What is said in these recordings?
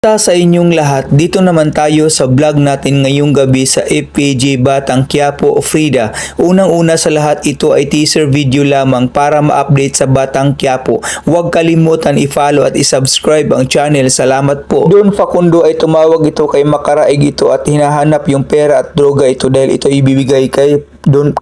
Sa inyong lahat, dito naman tayo sa vlog natin ngayong gabi sa FPJ Batang Quiapo Frida. Unang-una sa lahat, ito ay teaser video lamang para ma-update sa Batang Quiapo. Huwag kalimutan i-follow at i-subscribe ang channel. Salamat po. Don Facundo ay tumawag ito kay Makaraig ito at hinahanap yung pera at droga ito dahil ito ibibigay kay Don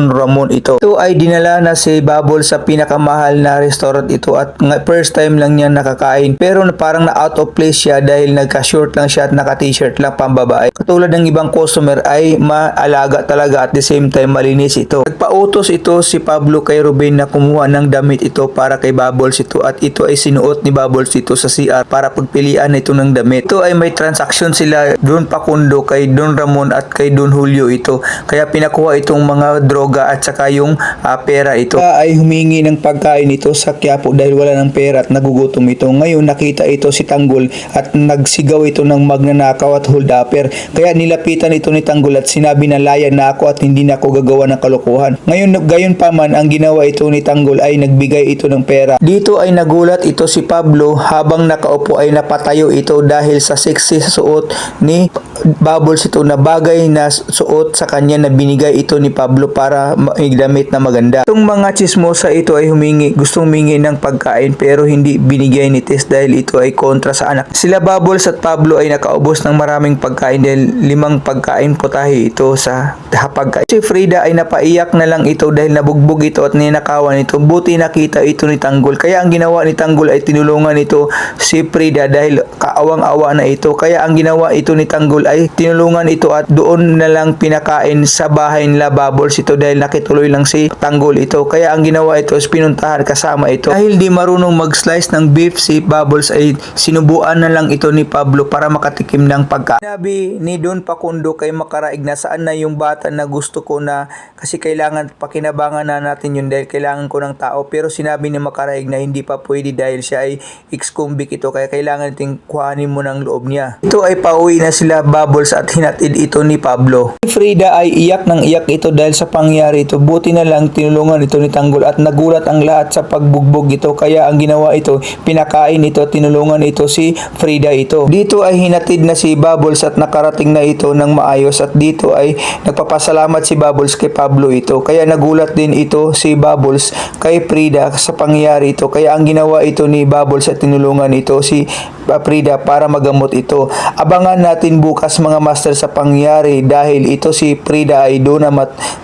Ramon ito. Ito ay dinala na si Babol sa pinakamahal na restaurant ito at first time lang niya nakakain, pero parang na out of place siya dahil nagka-short lang siya at naka-t-shirt lang pambabae. Katulad ng ibang customer ay maalaga talaga at the same time malinis ito. Nagpautos ito si Pablo kay Ruben na kumuha ng damit ito para kay Babols ito at ito ay sinuot ni Babols ito sa CR para pagpilian ito ng damit. Ito ay may transaction sila Don Facundo kay Don Ramon at kay Don Julio ito, kaya pinakuha itong mga droga at saka yung pera ito. Ay humingi ng pagkain ito sa Quiapo dahil wala ng pera at nagugutom ito. Ngayon nakita ito si Tanggol at nagsigaw ito ng magnanakaw at hold upper. Kaya nilapitan ito ni Tanggol at sinabi na laya na ako at hindi na ako gagawa ng kalokohan. Ngayon gayon pa man ang ginawa ito ni Tanggol ay nagbigay ito ng pera. Dito ay nagulat ito si Pablo habang nakaupo ay napatayo ito dahil sa sexy suot ni Babols ito na bagay na suot sa kanya na binigay ito ni Pablo para damit na maganda. Itong mga chismosa ito ay gustong humingi ng pagkain pero hindi binigay ni Tess dahil ito ay kontra sa anak. Sila Babols at Pablo ay nakaubos ng maraming pagkain dahil 5 pagkain putahe ito sa pagkain. Si Frida ay napaiyak na lang ito dahil nabugbog ito at ninakawan ito. Buti nakita ito ni Tanggol. Kaya ang ginawa ni Tanggol ay tinulungan ito si Frida dahil kaawang-awa na ito. Kaya ang ginawa ito ni Tanggol ay tinulungan ito at doon na lang pinakain sa bahay nila Babols ito dahil nakituloy lang si Tanggol ito. Kaya ang ginawa ito is pinuntahan kasama ito. Dahil di marunong mag-slice ng beef si Babols ay sinubuan na lang ito ni Pablo para makatikim ng pagkain. Sinabi ni Don Facundo kay Makaraig na saan na yung bata na gusto ko na kasi kailangan pakinabangan na natin yun dahil kailangan ko ng tao, pero sinabi ni Makaraig na hindi pa pwede dahil siya ay ex-convict ito kaya kailangan natin kuhanin mo ng loob niya. Ito ay pauwi na sila Babols at hinatid ito ni Pablo. Si Frida ay iyak ng iyak ito dahil sa pangyari ito. Buti na lang tinulungan ito ni Tanggol at nagulat ang lahat sa pagbugbog ito kaya ang ginawa ito pinakain ito, tinulungan ito si Frida ito. Dito ay hinatid na si Babols at nakarating na ito ng maayos at dito ay nagpapasalamat si Babols kay Pablo ito kaya nagulat din ito si Babols kay Frida sa pangyari ito kaya ang ginawa ito ni Babols at tinulungan ito si Frida para magamot ito. Abangan natin bukas mga master sa pangyari dahil ito si Frida ay doon na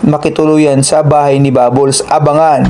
makituluyan sa bahay ni Babols. Abangan!